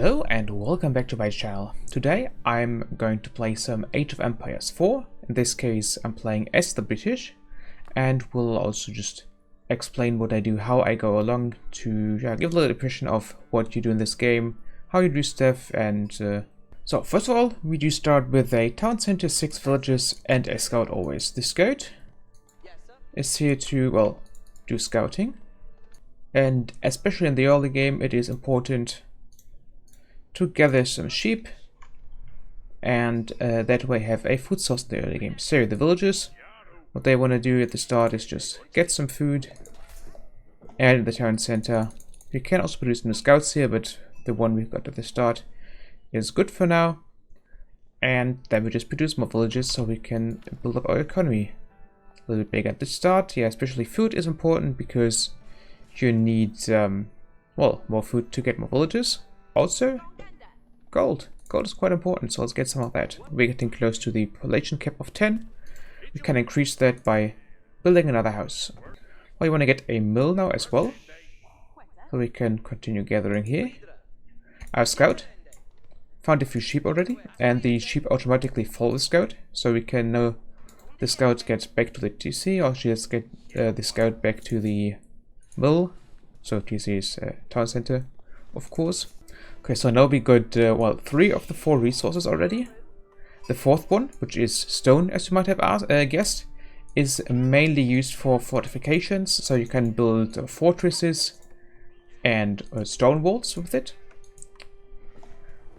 Hello and welcome back to my channel. Today I'm going to play some Age of Empires 4. In this case I'm playing as the British, and will also just explain what I do, how I go along, to give a little impression of what you do in this game, how you do stuff. And so first of all, we do start with a town center, 6 villages and a scout always. The scout is here to, well, do scouting, and especially in the early game it is important to gather some sheep and that way have a food source in the early game. So the villagers, what they want to do at the start is just get some food, and in the town center you can also produce new scouts here, but the one we've got at the start is good for now. And then we just produce more villages so we can build up our economy a little bit bigger at the start. Yeah, especially food is important because you need well, more food to get more villages. Also, gold. Gold is quite important, so let's get some of that. We're getting close to the population cap of 10. We can increase that by building another house. Well, you want to get a mill now as well, so we can continue gathering here. Our scout found a few sheep already, and the sheep automatically follow the scout, so we can know the scout gets back to the TC, or just get the scout back to the mill. So TC is town center, of course. Okay, so now we got, well, 3 of the 4 resources already. The 4th one, which is stone, as you might have guessed, is mainly used for fortifications, so you can build fortresses and stone walls with it.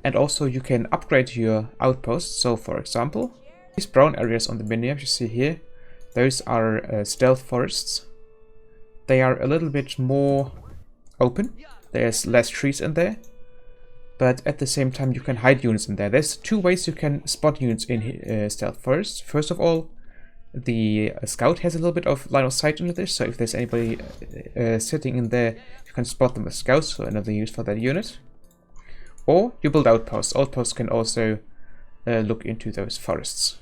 And also you can upgrade your outposts. So for example, these brown areas on the mini-map you see here, those are stealth forests. They are a little bit more open, there's less trees in there, but at the same time you can hide units in there. There's 2 ways you can spot units in stealth forests. First of all, the scout has a little bit of line of sight into this, so if there's anybody sitting in there, you can spot them with scouts, so another use for that unit. Or you build outposts. Outposts can also look into those forests.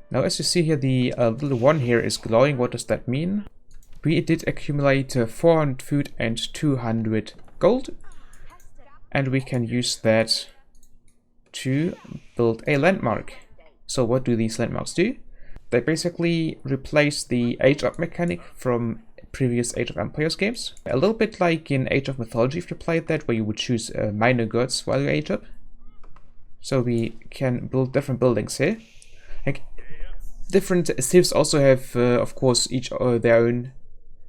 Now, as you see here, the little one here is glowing. What does that mean? We did accumulate 400 food and 200 gold, and we can use that to build a landmark. So what do these landmarks do? They basically replace the Age Up mechanic from previous Age of Empires games. A little bit like in Age of Mythology, if you played that, where you would choose minor gods while you age up. So we can build different buildings here. Like, different civs also have, of course, each their own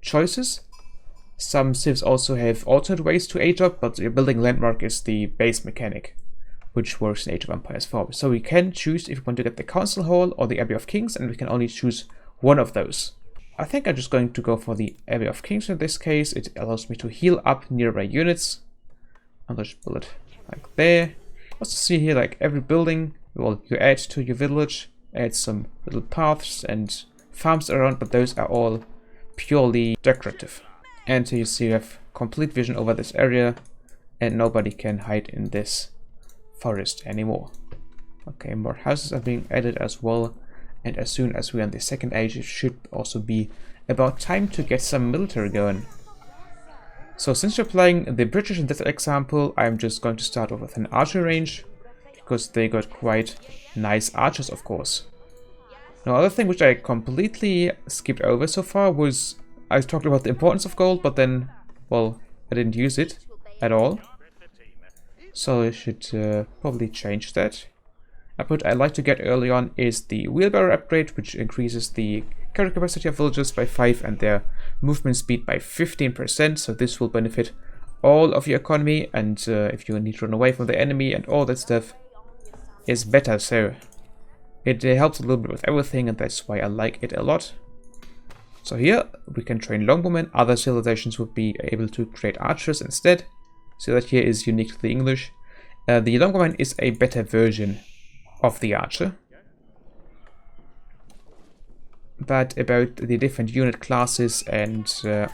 choices. Some civs also have alternate ways to age up, but your building landmark is the base mechanic, which works in Age of Empires 4. So we can choose if we want to get the Council Hall or the Abbey of Kings, and we can only choose one of those. I think I'm just going to go for the Abbey of Kings in this case. It allows me to heal up nearby units. I'll just build it like there. Also see here, like every building, well, you add to your village, add some little paths and farms around, but those are all purely decorative. And so you see you have complete vision over this area, and nobody can hide in this forest anymore. Okay, more houses are being added as well, and as soon as we're in the second age, it should also be about time to get some military going. So since you're playing the British in this example, I'm just going to start off with an archer range, because they got quite nice archers, of course. Now, other thing which I completely skipped over so far was, I talked about the importance of gold, but then, well, I didn't use it at all. So I should probably change that. What I like to get early on is the Wheelbarrow Upgrade, which increases the carry capacity of villages by 5 and their movement speed by 15%. So this will benefit all of your economy, and if you need to run away from the enemy and all that stuff is better. So it helps a little bit with everything, and that's why I like it a lot. So here we can train longbowmen. Other civilizations would be able to create archers instead. So that here is unique to the English. The longbowman is a better version of the archer. But about the different unit classes and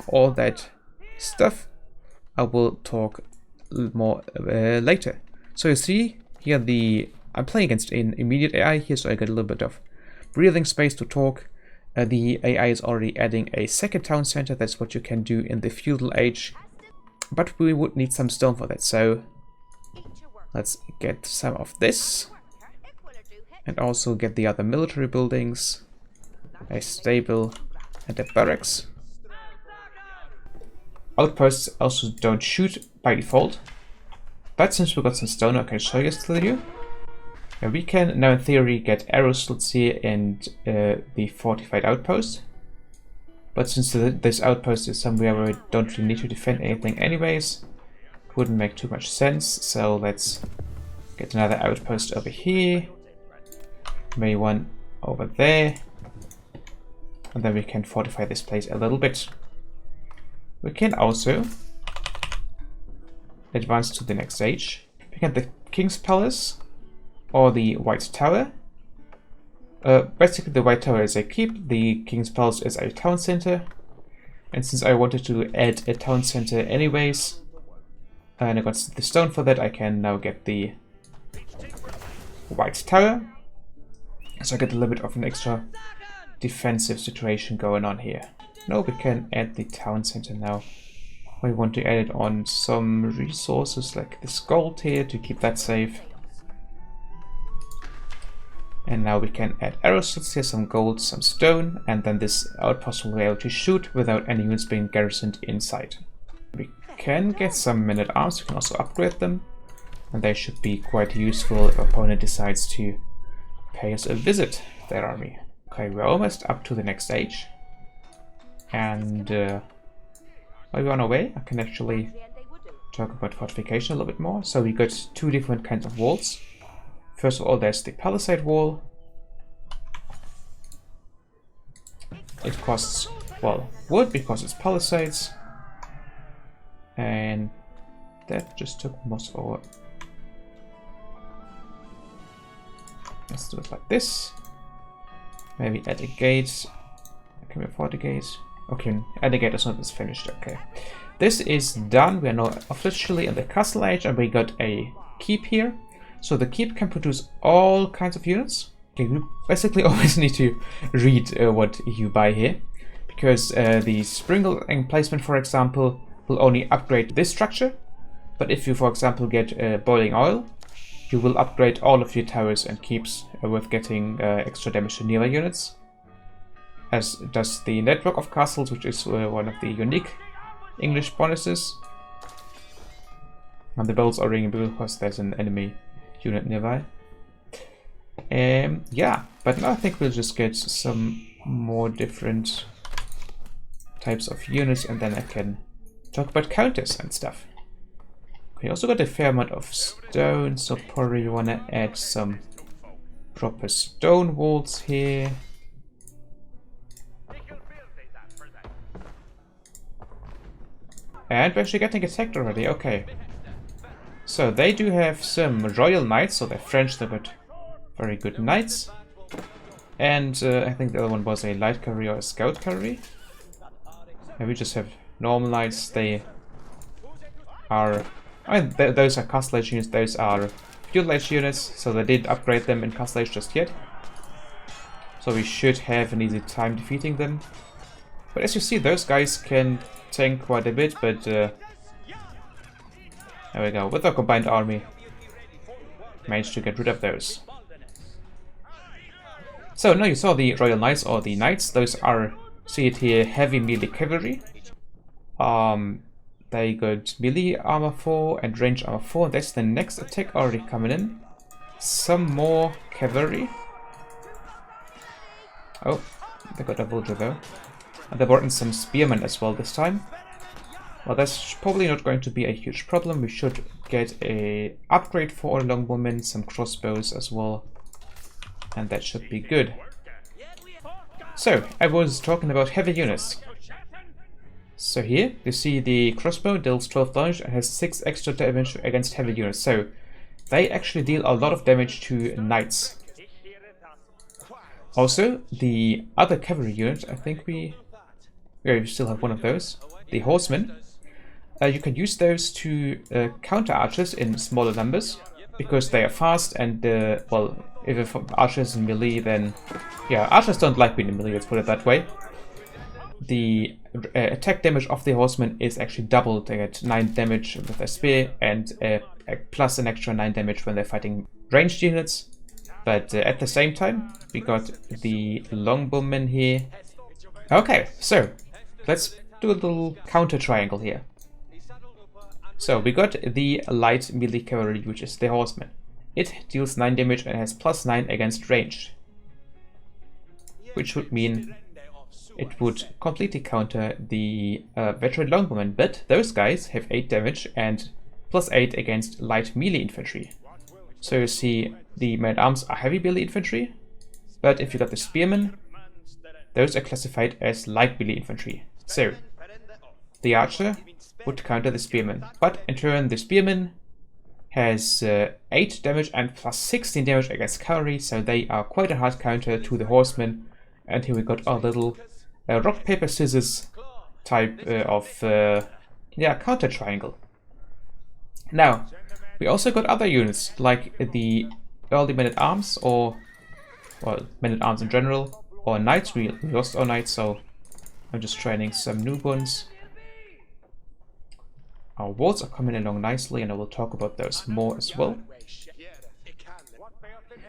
all that stuff, I will talk a little more later. So you see here, I'm playing against an immediate AI here, so I get a little bit of breathing space to talk. The AI is already adding a second town center. That's what you can do in the feudal age. But we would need some stone for that, so Let's get some of this. And also get the other military buildings. A stable and a barracks. Outposts also don't shoot by default. But since we got some stone, I can show you still you. We can now in theory get arrow slots here and the fortified outpost. But since this outpost is somewhere where we don't really need to defend anything anyways, it wouldn't make too much sense. So let's get another outpost over here. Maybe one over there. And then we can fortify this place a little bit. We can also advance to the next stage. We can the King's Palace or the White Tower. Basically the White Tower is a keep, the King's Palace is a town center. And since I wanted to add a town center anyways, and I got the stone for that, I can now get the White Tower. So I get a little bit of an extra defensive situation going on here. No, we can add the town center now. We want to add it on some resources like this gold here to keep that safe. And now we can add arrow slots here, some gold, some stone, and then this outpost will be able to shoot without any units being garrisoned inside. We can get some men-at-arms, we can also upgrade them, and they should be quite useful if opponent decides to pay us a visit, their army. Okay, we're almost up to the next stage. And while we're on our way, I can actually talk about fortification a little bit more. So we got two different kinds of walls. First of all, there's the Parasite Wall. It costs, well, wood because it's palisades. And that just took most of our... Let's do it like this. Maybe add a gate. Can we afford a gate? Okay, add a gate as soon as it's finished. Okay. This is done. We are now officially in the castle age and we got a keep here. So the keep can produce all kinds of units. Okay, you basically always need to read what you buy here. Because the sprinkling placement, for example, will only upgrade this structure. But if you, for example, get boiling oil, you will upgrade all of your towers and keeps with getting extra damage to nearby units. As does the network of castles, which is one of the unique English bonuses. And the bells are ringing because there's an enemy unit nearby. Yeah, but now I think we'll just get some more different types of units and then I can talk about counters and stuff. We also got a fair amount of stone, so probably want to add some proper stone walls here. And we're actually getting attacked already, okay. So they do have some royal knights, so they're French, they've got very good knights. And I think the other one was a light cavalry or a scout cavalry. And we just have normal knights, they are... I mean, those are castle age units, those are feudal age units, so they didn't upgrade them in castle age just yet. So we should have an easy time defeating them. But as you see, those guys can tank quite a bit, but there we go, with our combined army, managed to get rid of those. So now you saw the Royal Knights or the Knights, those are, see it here, heavy melee cavalry. They got melee armor 4 and range armor 4, and that's the next attack already coming in. Some more cavalry. Oh, they got a vulture though. And they brought in some spearmen as well this time. Well, that's probably not going to be a huge problem. We should get a upgrade for our longbowmen, some crossbows as well. And that should be good. So, I was talking about heavy units. So here, you see the crossbow deals 12 damage and has 6 extra damage against heavy units. So, they actually deal a lot of damage to knights. Also, the other cavalry unit, I think we still have one of those, the horsemen. You can use those to counter archers in smaller numbers, because they are fast and, well, if archers in melee, then, yeah, archers don't like being in melee, let's put it that way. The attack damage of the horsemen is actually doubled. They get 9 damage with a spear and plus an extra 9 damage when they're fighting ranged units. But at the same time, we got the longbowmen here. Okay, so let's do a little counter triangle here. So we got the light melee cavalry, which is the horseman. It deals 9 damage and has plus 9 against ranged, which would mean it would completely counter the veteran longbowmen, but those guys have 8 damage and plus 8 against light melee infantry. So you see the men-at-arms are heavy melee infantry, but if you got the spearmen, those are classified as light melee infantry. So the archer would counter the spearmen, but in turn the spearman has 8 damage and plus 16 damage against cavalry, so they are quite a hard counter to the horsemen. And here we got our little rock, paper, scissors type of counter triangle. Now, we also got other units, like the early men-at-arms, or men-at-arms in general, or knights. We lost our knights, so I'm just training some new ones. Our wards are coming along nicely, and I will talk about those more as well.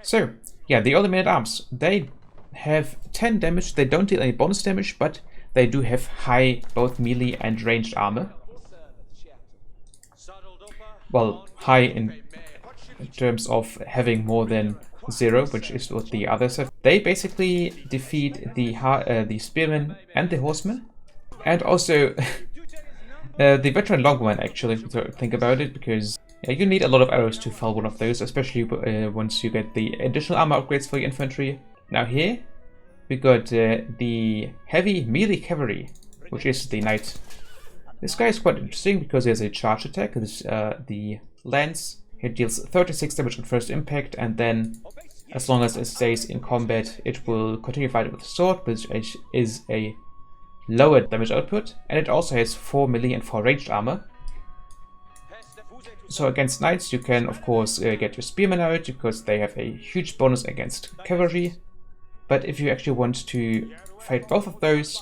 So, yeah, the early men-at-arms, they have 10 damage. They don't deal any bonus damage, but they do have high both melee and ranged armor. Well, high in terms of having more than 0, which is what the others have. They basically defeat the spearmen and the horsemen, and also the veteran longbowmen, actually, if you think about it, because you need a lot of arrows to fell one of those, especially once you get the additional armor upgrades for your infantry. Now here we got the heavy melee cavalry, which is the knight. This guy is quite interesting because he has a charge attack. This, the lance, it deals 36 damage on first impact, and then as long as it stays in combat, it will continue fighting with the sword, which is a lower damage output, and it also has 4 melee and 4 ranged armor. So against knights you can of course get your spearmen out, because they have a huge bonus against cavalry. But if you actually want to fight both of those,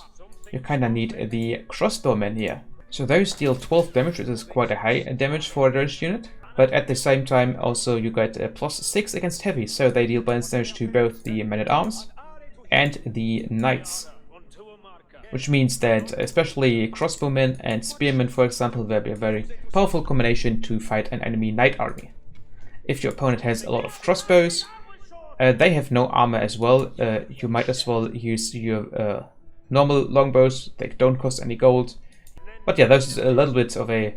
you kinda need the crossbowmen here. So those deal 12 damage, which is quite a high damage for a ranged unit. But at the same time also you get a plus 6 against heavy, so they deal bonus damage to both the men-at-arms and the knights. Which means that especially crossbowmen and spearmen, for example, will be a very powerful combination to fight an enemy knight army. If your opponent has a lot of crossbows, they have no armor as well. You might as well use your normal longbows. They don't cost any gold. But yeah, this is a little bit of a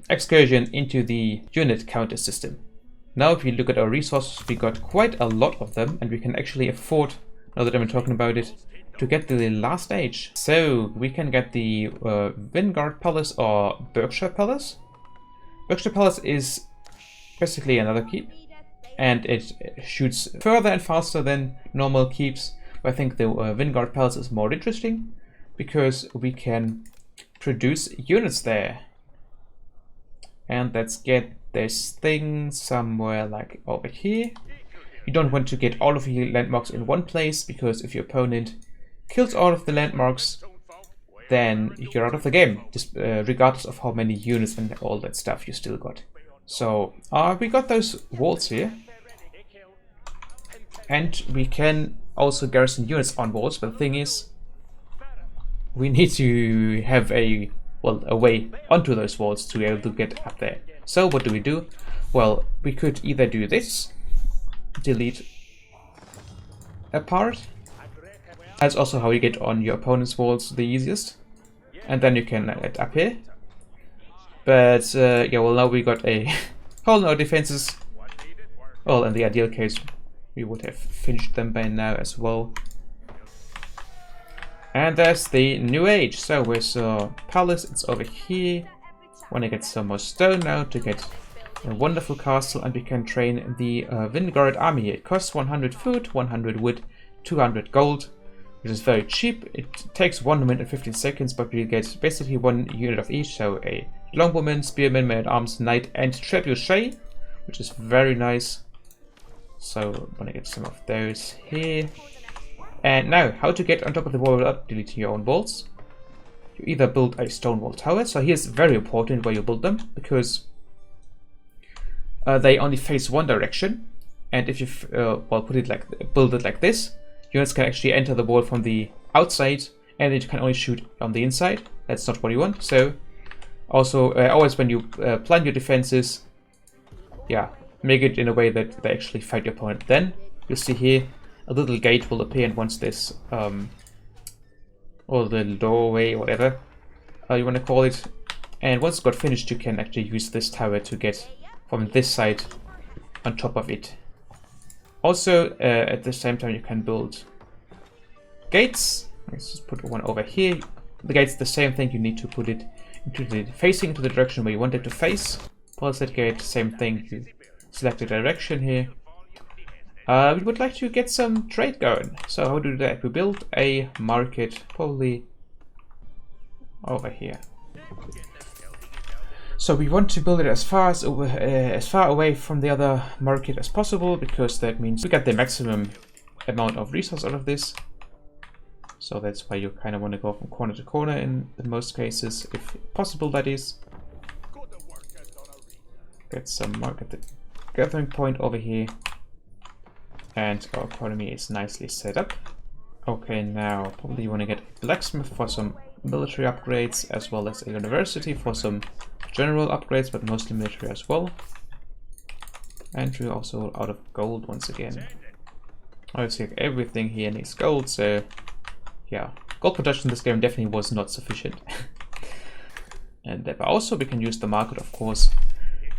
excursion into the unit counter system. Now if you look at our resources, we got quite a lot of them, and we can actually afford, now that I'm talking about it, to get the last age. So we can get the Vanguard Palace or Berkshire Palace. Berkshire Palace is basically another keep, and it shoots further and faster than normal keeps. I think the Vanguard Palace is more interesting because we can produce units there. And let's get this thing somewhere like over here. You don't want to get all of your landmarks in one place, because if your opponent kills all of the landmarks, then you're out of the game, just regardless of how many units and all that stuff you still got. So we got those walls here, and we can also garrison units on walls, but the thing is, we need to have a way onto those walls to be able to get up there. So what do? Well, we could either do this, delete a part. That's also how you get on your opponent's walls the easiest, and then you can get up here. But yeah, well, now we got a whole lot of defenses. Well, in the ideal case, we would have finished them by now as well. And there's the new age. So where's palace? It's over here. Want to get some more stone now to get a wonderful castle, and we can train the Vanguard army. It costs 100 food, 100 wood, 200 gold, which is very cheap. It takes 1 minute and 15 seconds, but we get basically 1 unit of each. So a longbowman, spearman, man-at-arms, knight, and trebuchet, which is very nice. So I'm gonna get some of those here. And now, how to get on top of the wall without deleting your own walls. You either build a stone wall tower. So here's very important where you build them, because they only face one direction, and if you well, build it like this, units can actually enter the wall from the outside, and it can only shoot on the inside. That's not what you want. So also always when you plan your defenses, yeah, make it in a way that they actually fight your opponent. Then you see here a little gate will appear, and once this or the little doorway, whatever you want to call it, and once it's got finished, you can actually use this tower to get from this side on top of it. Also, at the same time, you can build gates. Let's just put one over here. The gate's the same thing. You need to put it facing into the direction where you want it to face. Parasite gate, same thing. You select the direction here. We would like to get some trade going. So how do we do that? We build a market, probably over here. So we want to build it as far away from the other market as possible, because that means we get the maximum amount of resource out of this. So that's why you kind of want to go from corner to corner in most cases, if possible, that is. Get some market gathering point over here, and our economy is nicely set up. Okay, now probably you want to get a blacksmith for some military upgrades, as well as a university for some general upgrades, but mostly military as well. And we're also out of gold once again. Obviously everything here needs gold, so yeah, gold production in this game definitely was not sufficient. And but also we can use the market, of course,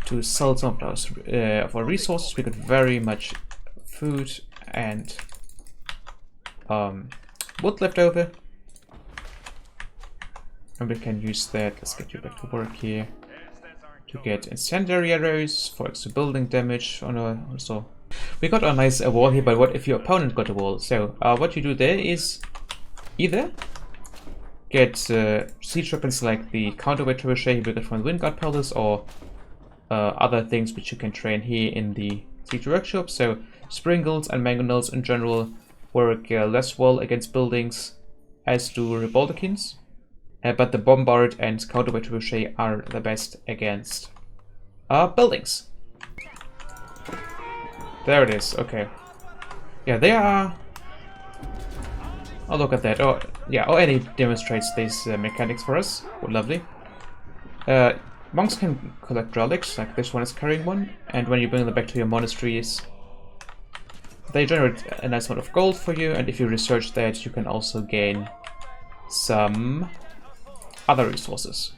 to sell some of those of our resources. We got very much food and wood left over, and we can use that. Let's get you back to work here to get incendiary arrows for extra building damage on our. Also, we got a nice wall here, but what if your opponent got a wall? So what you do there is either get siege weapons like the counterweight trebuchet we got from the Windguard Palace, or other things which you can train here in the siege workshop. So springles and mangonels in general work less well against buildings, as do rebaldakins. But the bombard and counterweight trebuchet are the best against buildings. There it is. Okay. Yeah, they are. Oh, look at that. Oh, yeah. Already demonstrates these mechanics for us. Oh, lovely. Monks can collect relics, like this one is carrying one, and when you bring them back to your monasteries, they generate a nice amount of gold for you, and if you research that, you can also gain some other resources,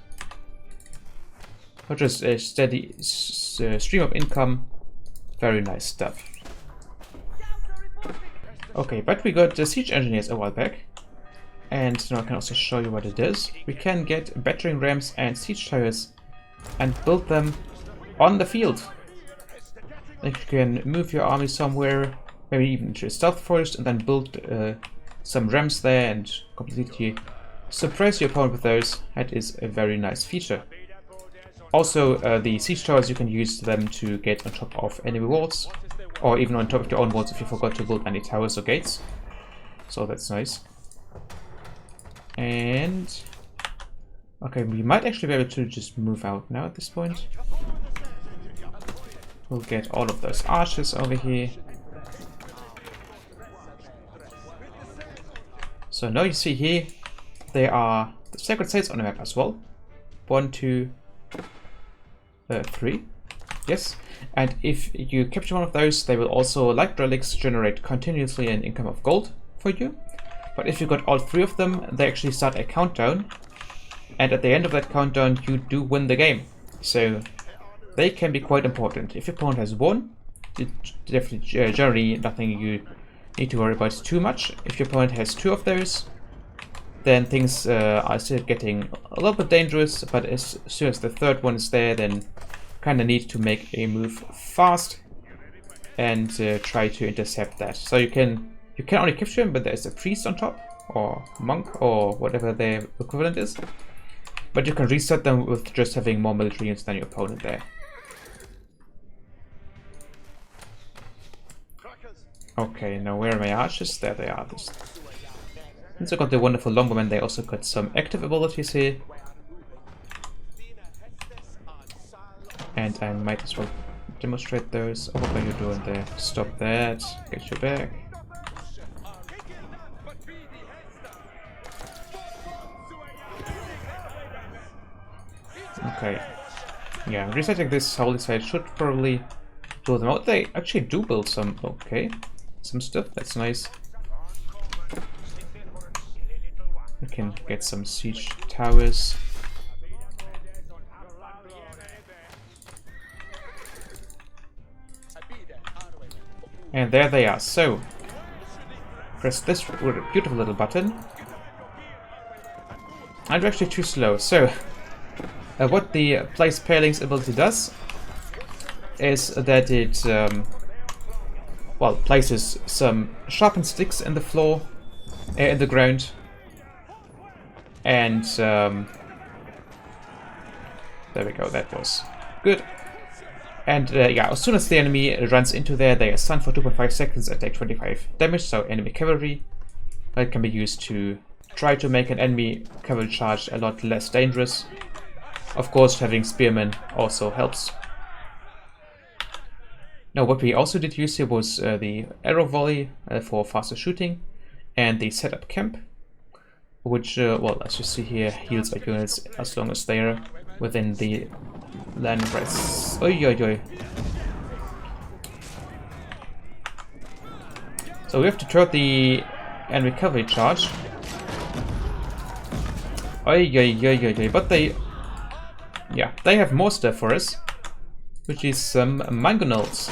which is a steady stream of income. Very nice stuff. Okay, but we got the siege engineers a while back, and now I can also show you what it is. We can get battering rams and siege towers and build them on the field. Like you can move your army somewhere, maybe even into a stealth forest, and then build some rams there and completely suppress your opponent with those. That is a very nice feature. Also, the siege towers, you can use them to get on top of enemy walls, or even on top of your own walls if you forgot to build any towers or gates. So that's nice. And okay, we might actually be able to just move out now at this point. We'll get all of those archers over here. So now you see here, there are the sacred sites on the map as well. 1, 2, 3. Yes. And if you capture one of those, they will also, like relics, generate continuously an income of gold for you. But if you got all 3 of them, they actually start a countdown. And at the end of that countdown, you do win the game. So they can be quite important. If your opponent has 1, it's definitely generally nothing you need to worry about too much. If your opponent has 2 of those, then things are still getting a little bit dangerous. But as soon as the 3rd one is there, then kind of need to make a move fast and try to intercept that. So you can only capture him, but there's a priest on top, or monk, or whatever their equivalent is. But you can reset them with just having more military units than your opponent there. Okay, now where are my archers? There they are. Since I got the wonderful lumbermen, they also got some active abilities here. And I might as well demonstrate those. Oh, what are you doing there? Stop that. Get your back. Okay. Yeah, resetting this holy site should probably build them out. They actually do build some, okay, some stuff. That's nice. We can get some siege towers. And there they are. So, press this beautiful little button. And you're actually too slow. So, what the place palings ability does is that it well, places some sharpened sticks in the floor, in the ground, and there we go. That was good. And yeah, as soon as the enemy runs into there, they are stunned for 2.5 seconds and take 25 damage. So enemy cavalry that can be used to try to make an enemy cavalry charge a lot less dangerous. Of course, having spearmen also helps. Now, what we also did use here was the arrow volley for faster shooting, and the setup camp, which, well, as you see here, heals our units as long as they are within the land press. Oi, oi, oi. So we have to turn the enemy cavalry charge. Oi, oi, oi, oi, oi. But they, yeah, they have more stuff for us, which is some mangonels.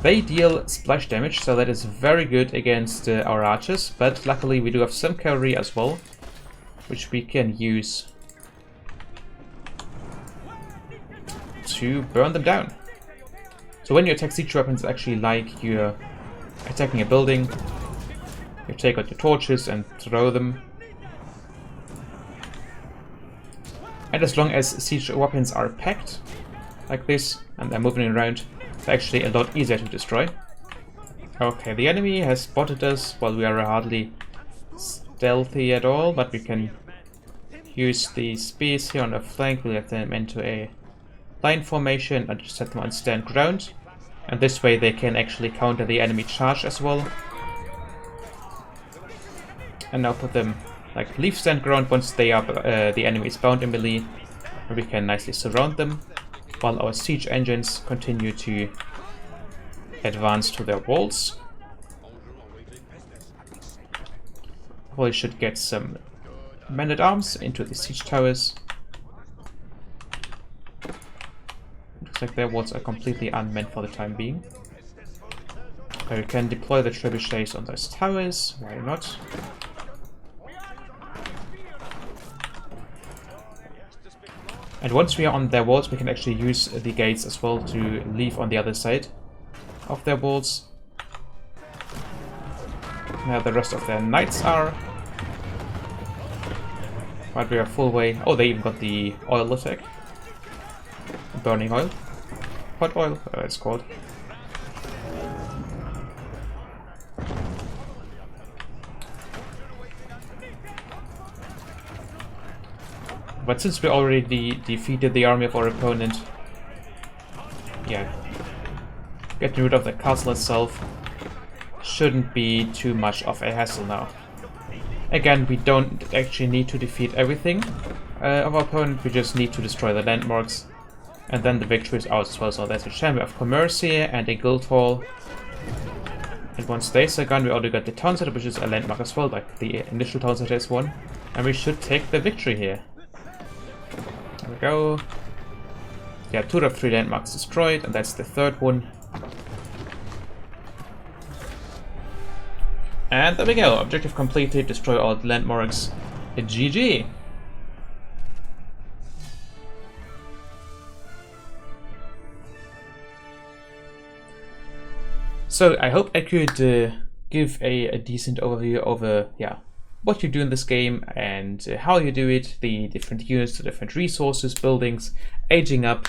They deal splash damage, so that is very good against our archers, but luckily we do have some cavalry as well, which we can use to burn them down. So when you attack siege weapons, it's actually like you're attacking a building. You take out your torches and throw them. And as long as siege weapons are packed like this and they're moving around, they're actually a lot easier to destroy. Okay, the enemy has spotted us while we are hardly stealthy at all, but we can use the spears here on the flank. We'll get them into a line formation and just set them on stand ground, and this way they can actually counter the enemy charge as well. And now put them, like, leave stand ground once they are the enemy is bound in melee, and we can nicely surround them while our siege engines continue to advance to their walls. We should get some men-at-arms into the siege towers. Looks like their walls are completely unmanned for the time being. We can deploy the trebuchets on those towers, why not? And once we are on their walls, we can actually use the gates as well to leave on the other side of their walls. Now the rest of their knights are. But we are full way. Oh, they even got the oil attack. Burning oil. Hot oil, it's called. But since we already defeated the army of our opponent, yeah, getting rid of the castle itself shouldn't be too much of a hassle now. Again, we don't actually need to defeat everything of our opponent, we just need to destroy the landmarks, and then the victory is ours as well. So there's a Chamber of Commerce here and a guild hall. And once these are gone, we already got the town center, which is a landmark as well, like the initial town center is one. And we should take the victory here. There we go. Yeah, 2 out of 3 landmarks destroyed, and that's the third one. And there we go, objective completed, destroy all the landmarks. GG! So I hope I could give a decent overview over, yeah, what you do in this game and how you do it, the different units, the different resources, buildings, aging up,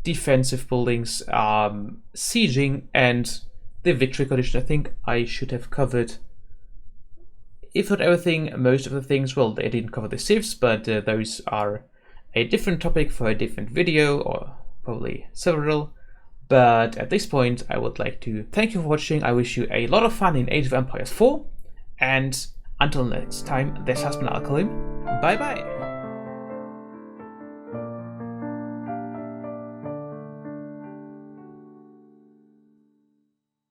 defensive buildings, sieging, and the victory condition. I think I should have covered, if not everything, most of the things. Well, I didn't cover the civs, but those are a different topic for a different video, or probably several. But at this point, I would like to thank you for watching. I wish you a lot of fun in Age of Empires 4, and until next time, this has been Alkalim. Bye bye!